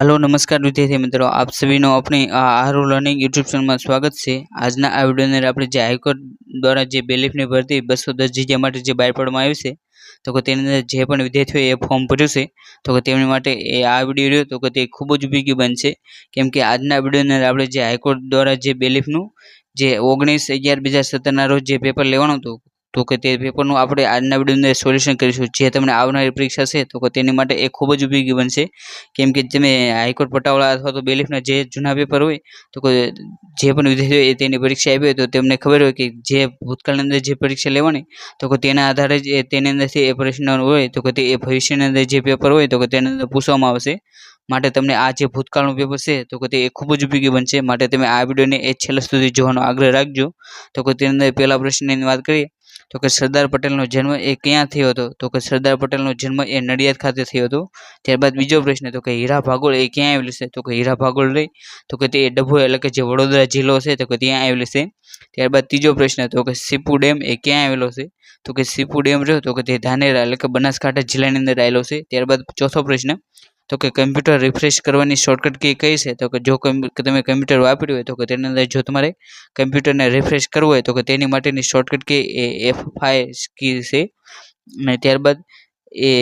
Hello नमस्कार विद्यार्थी मित्रों, आप सभी नो अपनी आरो लर्निंग यूट्यूब चैनल में स्वागत है। आज आ वीडियो ने આપણે જે હાઈકોર્ટ દ્વારા જે બેલીફની ભરતી 210 જગ્યા માટે જે બહાર પાડવામાં આવી છે, તો તેની અંદર જે પણ વિદ્યાર્થીઓએ એ ફોર્મ ભર્યું છે તો તેમની માટે એ આ વિડીયો રહ્યો તો તે ખૂબ જ ઉપયોગી બનશે, કેમ કે આજના વિડીયોની અંદર આપણે જે હાઈકોર્ટ દ્વારા જે બેલીફનું જે 19/11/2017 રોજ જે પેપર લેવાનું હતું તો કે તે પેપરનું આપણે આજના વિડીયોની અંદર સોલ્યુશન કરીશું, જે તમને આવનારી પરીક્ષા છે તો તેની માટે એ ખૂબ જ ઉપયોગી બનશે। કેમ કે તમે હાઈકોર્ટ પટાવાળા અથવા તો બેલીફના જે જૂના પેપર હોય તો જે પણ વિદ્યાર્થીઓ તેની પરીક્ષા આપી હોય તો તેમને ખબર હોય કે જે ભૂતકાળની અંદર જે પરીક્ષા લેવાની તો તેના આધારે જ તેની અંદરથી એ પ્રશ્ન હોય તો તે એ ભવિષ્યની અંદર જે પેપર હોય તો તેની અંદર પૂછવામાં આવશે। માટે તમને આ જે ભૂતકાળનું પેપર છે તો તે ખૂબ જ ઉપયોગી બનશે, માટે તમે આ વિડીયોને છેલ્લે સુધી જોવાનો આગ્રહ રાખજો। તો તેની અંદર પહેલા પ્રશ્નની વાત કરીએ તો કે સરદાર પટેલનો જન્મ એ ક્યાં થયો હતો, તો કે સરદાર પટેલનો જન્મ એ નડિયાદ ખાતે થયો હતો। ત્યારબાદ બીજો પ્રશ્ન તો કે હીરા ભાગોળ એ ક્યાં આવેલું છે, તો કે હીરા ભાગોળ રહી તો કે તે ડભોઈ એટલે કે જે વડોદરા જિલ્લો છે તો કે ત્યાં આવેલું છે। ત્યારબાદ ત્રીજો પ્રશ્ન તો કે સીપુ ડેમ એ ક્યાં આવેલો છે, તો કે સીપુ ડેમ રહ્યો તો કે તે ધાનેરા એટલે કે બનાસકાંઠા જિલ્લાની અંદર આવેલો છે। ત્યારબાદ ચોથો પ્રશ્ન તો કે કમ્પ્યુટર રિફ્રેશ કરવાની શોર્ટકટ કી કઈ છે, તો કે જો તમે કમ્પ્યુટર વાપર્યું હોય તો કે તેની અંદર જો તમારે કમ્પ્યુટરને રિફ્રેશ કરવું હોય તો કે તેની માટેની શોર્ટકટ કી એ F5 કી છે। અને ત્યારબાદ એ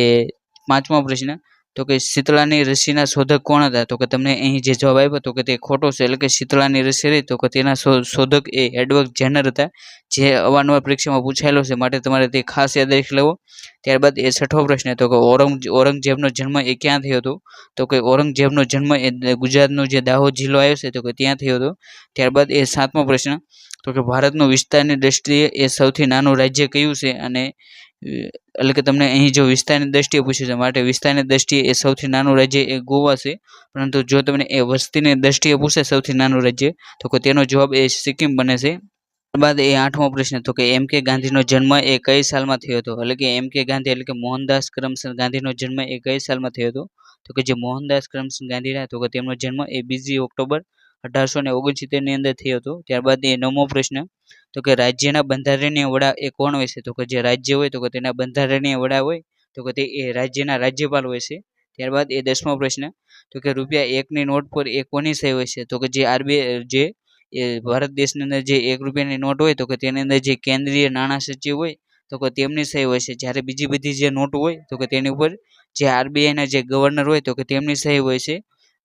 પાંચમો પ્રશ્ન તો કે શીતળાની રસીના શોધક કોણ હતા, તો કે તમને અહીં જે જવાબ આપ્યો તો કે તે ખોટો છે, એટલે કે શીતળાની રસી રહી તો કે તેના શોધક એ એડવર્ડ જેનર હતા, જે અવારનવાર પરીક્ષામાં પૂછાયેલો છે, માટે તમારે તે ખાસ યાદ રાખી લેવો। ત્યારબાદ એ છઠ્ઠો પ્રશ્ન તો કે ઔરંગઝેબનો જન્મ એ ક્યાં થયો હતો, તો કે ઔરંગઝેબનો જન્મ એ ગુજરાતનો જે દાહોદ જિલ્લો આવ્યો છે તો કે ત્યાં થયો હતો। ત્યારબાદ એ સાતમો પ્રશ્ન તો કે ભારતનું વિસ્તારની દ્રષ્ટિએ એ સૌથી નાનું રાજ્ય કયું છે, અને એટલે કે તમને અહીં જો વિસ્તારની દ્રષ્ટિએ પૂછ્યું છે માટે વિસ્તારની દ્રષ્ટિએ એ સૌથી નાનું રાજ્ય એ ગોવા છે, પરંતુ જો તમને એ વસ્તીની દ્રષ્ટિએ પૂછે સૌથી નાનું રાજ્ય તો કે તેનો જવાબ એ સિક્કિમ બને છે। ત્યારબાદ એ આઠમો પ્રશ્ન તો કે એમ કે ગાંધીનો જન્મ એ કઈ સાલમાં થયો હતો, એટલે કે એમ કે ગાંધી એટલે કે મોહનદાસ કરમચંદ ગાંધીનો જન્મ એ કઈ સાલમાં થયો હતો, તો કે જે મોહનદાસ કરમચંદ ગાંધી રહ્યા તો કે તેમનો જન્મ એ 2 ઓક્ટોબર 1869 ની અંદર થયો હતો। ત્યારબાદ એ નવમો પ્રશ્ન તો કે રાજ્યના બંધારણીય વડા એ કોણ હોય છે, તો કે જે રાજ્ય હોય તો કે તેના બંધારણીય વડા હોય તો કે તે એ રાજ્યના રાજ્યપાલ હોય છે। ત્યારબાદ એ 10મો પ્રશ્ન તો કે ₹1ની નોટ પર એ કોની સહી હોય છે, તો કે જે આરબીઆઈ જે એ ભારત દેશની અંદર જે ₹1ની નોટ હોય તો કે તેની અંદર જે કેન્દ્રીય નાણાં સચિવ હોય તો કે તેમની સહી હોય છે, જ્યારે બીજી બધી જે નોટ હોય તો કે તેની ઉપર જે આરબીઆઈના જે ગવર્નર હોય તો કે તેમની સહી હોય છે।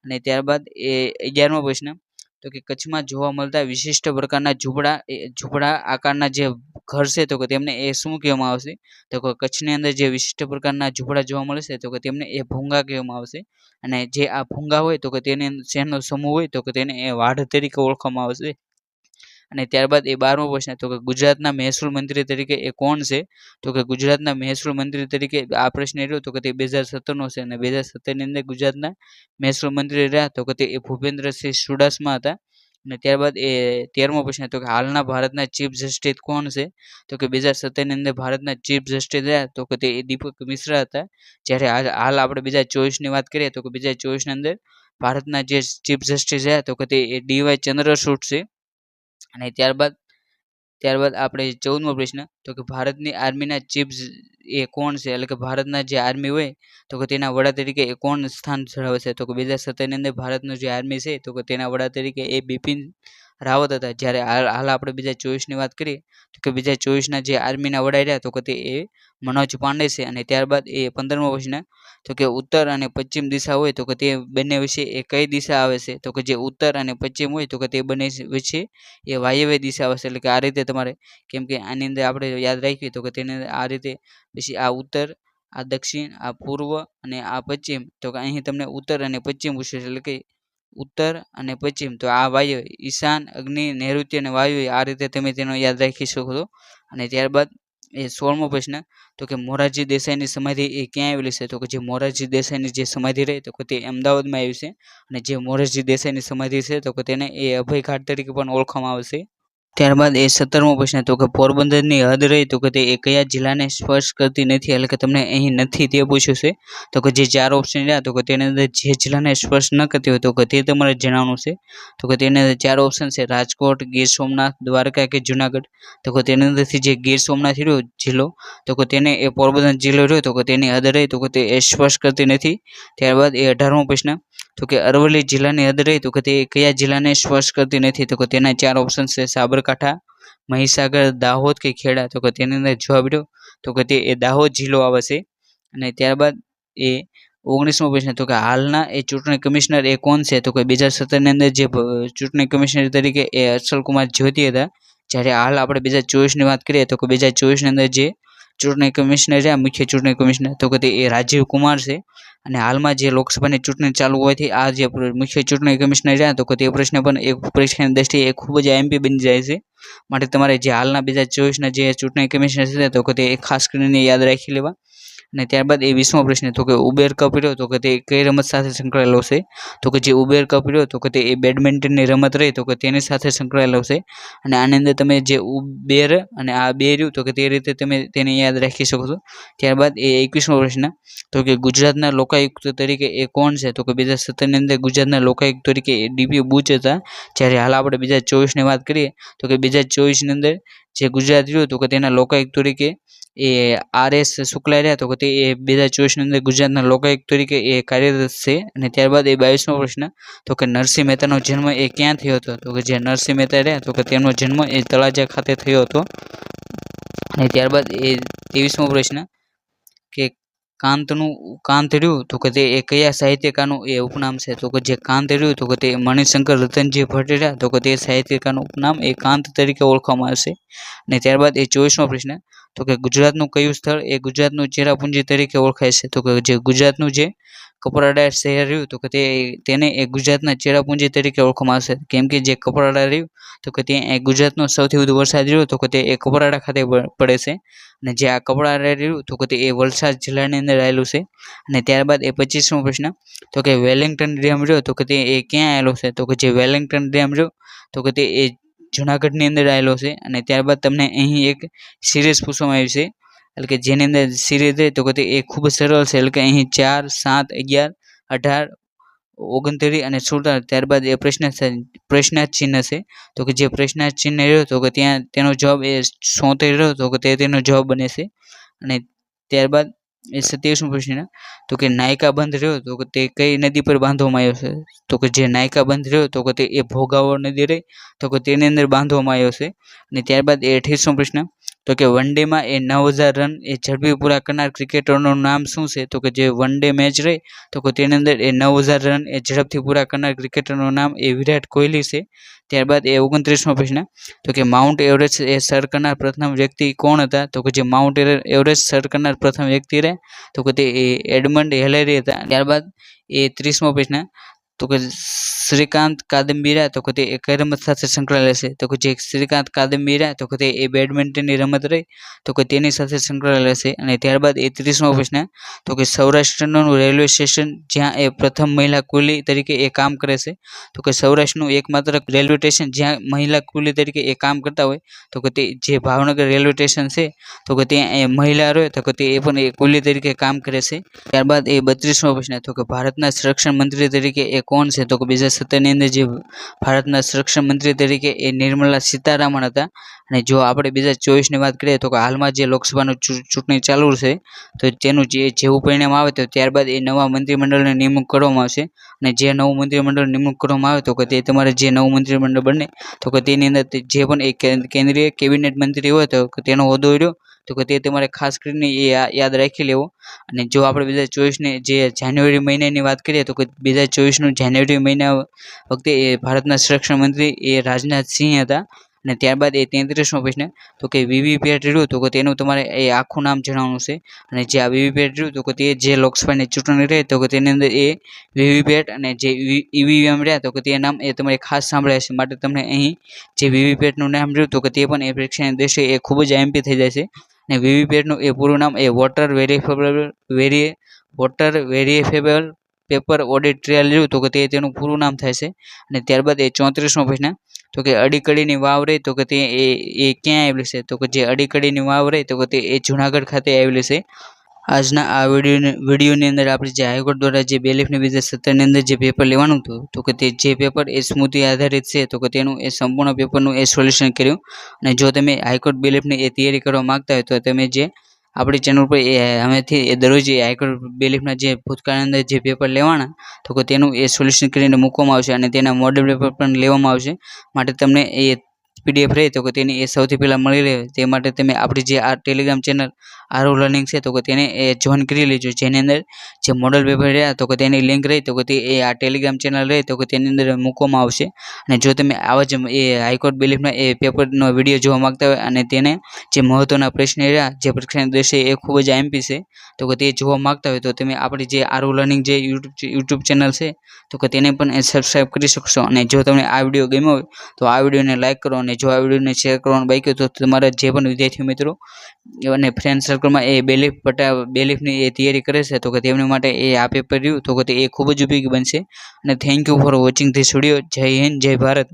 અને ત્યારબાદ એ 11મો પ્રશ્ન તો કે કચ્છમાં જોવા મળતા વિશિષ્ટ પ્રકારના ઝૂંપડા આકારના જે ઘર છે તો કે તેમને એ શું કહેવામાં આવશે, તો કે કચ્છની અંદર જે વિશિષ્ટ પ્રકારના ઝૂંપડા જોવા મળે છે તો કે તેમને એ ભૂંગા કહેવામાં આવશે। અને જે આ ભૂંગા હોય તો કે તેની શેનો સમૂહ હોય તો કે તેને એ વાઢ તરીકે ઓળખવામાં આવશે। અને ત્યારબાદ એ 12મો પ્રશ્ન તો કે ગુજરાતના મહેસૂલ મંત્રી તરીકે એ કોણ છે, તો કે ગુજરાતના મહેસૂલ મંત્રી તરીકે આ પ્રશ્ન રહ્યો તો કે તે 2017નો છે, અને 2017ની અંદર ગુજરાતના મહેસૂલ મંત્રી રહ્યા તો કે તે ભૂપેન્દ્રસિંહ ચુડાસમા હતા। અને ત્યારબાદ એ 13મો પ્રશ્ન તો કે હાલના ભારતના ચીફ જસ્ટિસ કોણ છે, તો કે 2017ની અંદર ભારતના ચીફ જસ્ટિસ રહ્યા તો કે તે દીપક મિશ્રા હતા, જ્યારે હાલ આપણે 2024ની વાત કરીએ તો કે 2024ની અંદર ભારતના જે ચીફ જસ્ટિસ રહ્યા તો કે તે ડીવાય ચંદ્રચૂડ છે। અને ત્યારબાદ આપણે 14મો પ્રશ્ન તો કે ભારતની આર્મીના ચીફ એ કોણ છે, એટલે કે ભારતના જે આર્મી હોય તો કે તેના વડા તરીકે એ કોણ સ્થાન ધરાવે છે, તો કે 2017ની અંદર ભારતનું જે આર્મી છે તો કે તેના વડા તરીકે એ બિપિન રાવત હતા, જ્યારે હાલ આપણે 2024ની વાત કરીએ તો કે 2024ના જે આર્મીના વડા રહ્યા તો કે તે એ મનોજ પાંડે છે। અને ત્યારબાદ એ 15મો પ્રશ્ન તો કે ઉત્તર અને પશ્ચિમ દિશા હોય તો કે તે બંને વચ્ચે એ કઈ દિશા આવે છે, તો કે જે ઉત્તર અને પશ્ચિમ હોય તો કે તે બંને વચ્ચે એ વાયવ્ય દિશા આવે છે, એટલે કે આ રીતે તમારે કેમ કે આની અંદર આપણે યાદ રાખીએ તો કે તેને આ રીતે પછી આ ઉત્તર આ દક્ષિણ આ પૂર્વ અને આ પશ્ચિમ તો કે અહીં તમને ઉત્તર અને પશ્ચિમ પૂછે છે, એટલે કે ઉત્તર અને પશ્ચિમ તો આ વાયુ ઈશાન અગ્નિ નૈઋત્ય અને વાયુ આ રીતે તમે તેનો યાદ રાખી શકો છો। અને ત્યારબાદ એ 16મો પ્રશ્ન તો કે મોરારજી દેસાઈની સમાધિ એ ક્યાં આવેલી છે, તો કે જે મોરારજી દેસાઈની જે સમાધિ રહી તો કે તે અમદાવાદમાં આવી છે, અને જે મોરારજી દેસાઈની સમાધિ છે તો કે તેને એ અભય ઘાટ તરીકે પણ ઓળખવામાં આવે છે। ત્યારબાદ એ 17મો પ્રશ્ન તો કે પોરબંદરની હદ રહી તો કે તે કયા જિલ્લાને સ્પર્શ કરતી નથી, એટલે કે તમને અહીં નથી તે પૂછ્યું છે, તો કે જે 4 ઓપ્શન રહ્યા તો કે તેની અંદર જે જિલ્લાને સ્પર્શ ન કરતી હોય તો કે તે તમારે જણાવવાનું છે, તો કે તેની અંદર 4 ઓપ્શન છે રાજકોટ, ગીર સોમનાથ, દ્વારકા કે જુનાગઢ, તો કે તેની અંદરથી જે ગીર સોમનાથ રહ્યો જિલ્લો તો કે તેને એ પોરબંદર જિલ્લો રહ્યો તો કે તેની હદ રહી તો કે તે સ્પર્શ કરતી નથી। ત્યારબાદ એ 18મો પ્રશ્ન તો કે અરવલ્લી જિલ્લાની હદ રહી તો કે તે કયા જિલ્લાને સ્પર્શ કરતી નથી? તો કે તેના 4 ઓપ્શન છે સાબરકાંઠા, મહીસાગર, દાહોદ કે ખેડા. તો કે તેની અંદર જવાબ રહ્યો તો કે તે દાહોદ જિલ્લો આવશે. અને ત્યારબાદ એ 19મો પ્રશ્ન તો કે હાલના એ ચૂંટણી કમિશનર એ કોણ છે? તો કે 2017ની અંદર જે ચૂંટણી કમિશનર તરીકે એ અચલકુમાર જ્યોતિ હતા. જ્યારે હાલ આપણે 2024ની વાત કરીએ તો કે 2024ની અંદર જે ચૂંટણી કમિશનર છે મુખ્ય ચૂંટણી કમિશનર તો કે તે એ રાજીવ કુમાર છે. અને હાલમાં જે લોકસભાની ચૂંટણી ચાલુ હોવાથી આ જે મુખ્ય ચૂંટણી કમિશનર છે તો કે તે પ્રશ્ન પણ એક પરીક્ષાની દ્રષ્ટિએ એ ખૂબ જ આઈએમપી બની જાય છે. માટે તમારે જે હાલના 2024ના જે ચૂંટણી કમિશનર છે તો કે તે ખાસ કરીને યાદ રાખી લેવા. અને ત્યારબાદ એ 20મો પ્રશ્ન તો કે ઉબેર કપ રહ્યો તો કે તે કઈ રમત સાથે સંકળાયેલો છે? તો કે જે ઉબેર કપ રહ્યો તો કે તે એ બેડમિન્ટનની રમત રહી તો કે તેની સાથે સંકળાયેલો છે. અને આની અંદર તમે જે ઉબેર અને આ બે રહ્યું તો કે તે રીતે તમે તેને યાદ રાખી શકો છો. ત્યારબાદ એ 21મો પ્રશ્ન તો કે ગુજરાતના લોકાયુક્ત તરીકે એ કોણ છે? તો કે 2017ની અંદર ગુજરાતના લોકાયુક્ત તરીકે ડીપી બુચ હતા. જ્યારે હાલ આપણે 2024ની વાત કરીએ તો કે 2024ની અંદર જે ગુજરાત રહ્યું તો કે તેના લોકાયુક્ત તરીકે એ RS શુક્લા રહ્યા તો કે તે 2024ની અંદર ગુજરાતના લોકાયુક્ત તરીકે એ કાર્યરત છે. અને ત્યારબાદ એ 22મો પ્રશ્ન તો કે નરસિંહ મહેતાનો જન્મ એ ક્યાં થયો હતો? તો કે જે નરસિંહ મહેતા રહ્યા તો કે તેમનો જન્મ એ તળાજા ખાતે થયો હતો. અને ત્યારબાદ એ 23મો પ્રશ્ન કે કાંત રહ્યું તો કે તે એ કયા સાહિત્યકારનું એ ઉપનામ છે? તો કે જે કાંત રહ્યું તો કે તે મણિશંકર રતનજી ભટ્ટ રહ્યા તો કે તે સાહિત્યકારનું ઉપનામ એ કાંત તરીકે ઓળખવામાં આવશે. અને ત્યારબાદ એ 24મો પ્રશ્ન તો કે ગુજરાતનું કયું સ્થળ એ ગુજરાતનું ચેરાપુંજી તરીકે ઓળખાય છે? તો કે જે ગુજરાતનું જે કપરાડા શહેર રહ્યું તો કે તેને એ ગુજરાતના ચેરાપુંજી તરીકે ઓળખવામાં આવશે. કેમ કે જે કપરાડા રહ્યું તો કે ત્યાં ગુજરાતનો સૌથી વધુ વરસાદ રહ્યો તો કે તે એ કપરાડા ખાતે પડે છે. અને જે આ કપરાડા રહ્યું તો કે તે એ વલસાડ જિલ્લાની અંદર આવેલું છે. અને ત્યારબાદ એ 25મો પ્રશ્ન તો કે વેલિંગ્ટન ડેમ રહ્યો તો કે તે એ ક્યાં આવેલો છે? તો કે જે વેલિંગ્ટન ડેમ રહ્યો તો કે તે એ જુનાગઢની અંદર આવેલો છે. અને ત્યારબાદ તમને અહીં એક સિરીઝ પૂછવામાં આવી છે એટલે કે જેની અંદર સિરીઝ રહે તો કે તે એ ખૂબ જ સરળ છે એટલે કે અહીં 4, 7, 11, 18, 29 અને 47 ત્યારબાદ એ પ્રશ્નાર્થ ચિહ્ન છે. તો કે જે પ્રશ્નાર્થ ચિહ્ન રહ્યો તો કે ત્યાં તેનો જવાબ એ 73 રહ્યો તો કે તેનો જવાબ બને છે. અને ત્યારબાદ એ 27મો પ્રશ્ન તો કે નાયકા બંધ રહ્યો તો કે તે કઈ નદી પર બાંધવામાં આવ્યો છે? તો કે જે નાયકા બંધ રહ્યો તો કે તે એ ભોગાવો નદી રહી તો કે તેની અંદર બાંધવામાં આવ્યો છે. અને ત્યારબાદ એ 28મો પ્રશ્ન તો કે વન ડેમાં એ 9000 રન એ ઝડપી પૂરા કરનાર ક્રિકેટરનું નામ શું છે? તો કે જે વન ડે મેચ રહી તો કે તેની અંદર એ 9000 રન એ ઝડપથી પૂરા કરનાર ક્રિકેટરનું નામ એ વિરાટ કોહલી છે. ત્યારબાદ એ 29મો પ્રશ્ન તો કે માઉન્ટ એવરેસ્ટ એ સર કરનાર પ્રથમ વ્યક્તિ કોણ હતા? તો કે જે માઉન્ટ એવરેસ્ટ સર કરનાર પ્રથમ વ્યક્તિ રહે તો કે તે એડમંડ હિલેરી હતા. ત્યારબાદ એ 30મો પ્રશ્ન તો કે શ્રીકાંત કાદમ્બીરા તો કે તે કઈ રમત સાથે સંકળાયેલા છે? તો કે જે શ્રીકાંત કાદમ્બીરા તો કે તે એ બેડમિન્ટનની રમત રહી તો કે તેની સાથે સંકળાયેલા છે. અને ત્યારબાદ એ 30મો પ્રશ્ન તો કે સૌરાષ્ટ્રનું રેલવે સ્ટેશન જ્યાં એ પ્રથમ મહિલા કુલી તરીકે એ કામ કરે છે? તો કે સૌરાષ્ટ્રનું એકમાત્ર રેલવે સ્ટેશન જ્યાં મહિલા કુલી તરીકે એ કામ કરતા હોય તો કે તે જે ભાવનગર રેલવે સ્ટેશન છે તો કે ત્યાં એ મહિલા રહે તો કે તે એ પણ એ કુલી તરીકે કામ કરે છે. ત્યારબાદ એ 32મો પ્રશ્ન તો કે ભારતના સંરક્ષણ મંત્રી તરીકે એ કોણ છે? તો કે 2017ની અંદર જે ભારતના સંરક્ષણ મંત્રી તરીકે એ નિર્મલા સીતારામન હતા. અને જો આપણે 2024ની વાત કરીએ તો કે હાલમાં જે લોકસભાનું ચૂંટણી ચાલુ છે તો તેનું જેવું પરિણામ આવે તો ત્યારબાદ એ નવા મંત્રીમંડળની નિમણૂક કરવામાં આવશે. અને જે નવું મંત્રીમંડળ નિમણૂક કરવામાં આવે તો કે તે તમારે જે નવું મંત્રીમંડળ બને તો કે તેની અંદર જે પણ એક કેન્દ્રીય કેબિનેટ મંત્રી હોય તો કે તેનો હોદ્દો રહ્યો તો કે તે તમારે ખાસ કરીને એ યાદ રાખી લેવો. અને જો આપણે 2024ની જે જાન્યુઆરી મહિનાની વાત કરીએ તો કે 2024નું જાન્યુઆરી મહિના વખતે એ ભારતના સંરક્ષણ મંત્રી એ રાજનાથ સિંહ હતા. અને ત્યારબાદ એ 33મો પ્રશ્ન તો કે વીવીપેટ રહ્યું તો કે તેનું તમારે એ આખું નામ જણાવવાનું છે. અને જે આ વીવીપેટ રહ્યું તો કે તે જે લોકસભાની ચૂંટણી રહે તો કે તેની અંદર એ વીવીપેટ અને જે ઈવીએમ રહ્યા તો કે તે નામ એ તમારે ખાસ સાંભળ્યા છે. માટે તમને અહીં જે વીવીપેટનું નામ રહ્યું તો કે તે પણ એ પરીક્ષાની દ્રષ્ટિએ એ ખૂબ જ આઈએમપી થઈ જાય છે. અને વીવીપેટનું એ પૂરું નામ એ વોટર વેરીફેબલ પેપર ઓડિટ ટ્રાયલ રહ્યું તો કે તેનું પૂરું નામ થાય છે. અને ત્યારબાદ એ 34મો પ્રશ્ન તો કે અડીકડીની વાવ રહી તો કે તે એ ક્યાં આવેલી છે? તો કે જે અડીકડીની વાવ રહી તો કે તે એ જુનાગઢ ખાતે આવેલી છે. આજના આ વિડીયોની અંદર આપણે જે હાઈકોર્ટ દ્વારા જે બેલીફની 2017ની અંદર જે પેપર લેવાનું હતું તો કે તે જે પેપર એ સ્મૃતિ આધારિત છે તો કે તેનું એ સંપૂર્ણ પેપરનું એ સોલ્યુશન કર્યું. અને જો તમે હાઈકોર્ટ બેલીફની એ તૈયારી કરવા માગતા હોય તો તમે જે આપણી ચેનલ પર હવેથી દરરોજ હાઈકોર્ટ બેલીફના જે ભૂતકાળની અંદર જે પેપર લેવાના તો તેનું એ સોલ્યુશન કરીને મૂકવામાં આવશે અને તેના મોડલ પેપર પણ લેવામાં આવશે. માટે તમને એ PDF રહે તો તેની એ સૌથી પહેલાં મળી રહે તે માટે તમે આપણી જે આ ટેલિગ્રામ ચેનલ આરવ લર્નિંગ છે તો તેને એ જોઈન કરી લેજો, જેની અંદર જે મોડલ પેપર રહ્યા તો તેની લિંક રહી તો તે એ આ ટેલિગ્રામ ચેનલ રહે તો તેની અંદર મૂકવામાં આવશે. અને જો તમે આવા જ એ હાઈકોર્ટ બેલીફના એ પેપરનો વિડીયો જોવા માગતા હોય અને તેને જે મહત્ત્વના પ્રશ્ન રહ્યા જે પરીક્ષાના દિવસે એ ખૂબ જ આઈએમપી છે તો તે જોવા માગતા હોય તો તમે આપણી જે આરવ લર્નિંગ જે યુટ્યુબ ચેનલ છે તો તેને પણ સબસ્ક્રાઈબ કરી શકશો. અને જો તમને આ વિડીયો ગમ્યો હોય તો આ વિડીયોને લાઈક કરો અને જો આ વિડીયોને શેર કરવાનું બાકી તો તમારા જે પણ વિદ્યાર્થી મિત્રો અને ફ્રેન્ડ સર્કલમાં એ બેલીફની એ તૈયારી કરે છે તો તેમની માટે એ આ પેપર રહ્યું તો એ ખૂબ જ ઉપયોગી બનશે. અને thank you for watching this video. જય હિન્દ, જય ભારત.